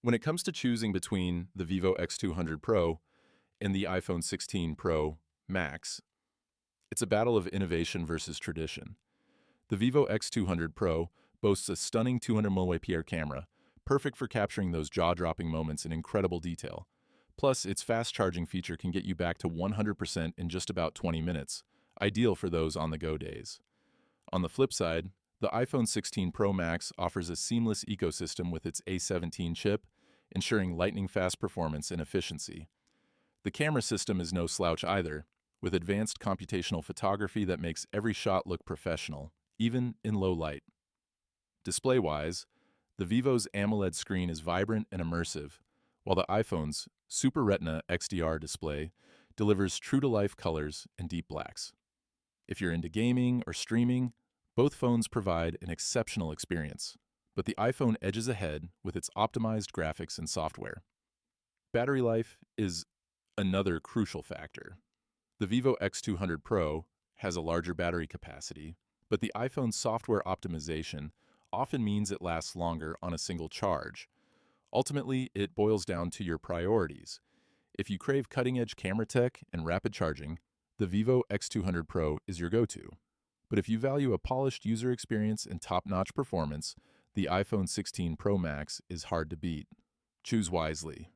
When it comes to choosing between the Vivo X200 Pro and the iPhone 16 Pro Max, it's a battle of innovation versus tradition. The Vivo X200 Pro boasts a stunning 200mm camera, perfect for capturing those jaw-dropping moments in incredible detail. Plus, its fast charging feature can get you back to 100% in just about 20 minutes, ideal for those on-the-go days. On the flip side, the iPhone 16 Pro Max offers a seamless ecosystem with its A17 chip, ensuring lightning-fast performance and efficiency. The camera system is no slouch either, with advanced computational photography that makes every shot look professional, even in low light. Display-wise, the Vivo's AMOLED screen is vibrant and immersive, while the iPhone's Super Retina XDR display delivers true-to-life colors and deep blacks. If you're into gaming or streaming, both phones provide an exceptional experience, but the iPhone edges ahead with its optimized graphics and software. Battery life is another crucial factor. The Vivo X200 Pro has a larger battery capacity, but the iPhone's software optimization often means it lasts longer on a single charge. Ultimately, it boils down to your priorities. If you crave cutting-edge camera tech and rapid charging, the Vivo X200 Pro is your go-to. But if you value a polished user experience and top-notch performance, the iPhone 16 Pro Max is hard to beat. Choose wisely.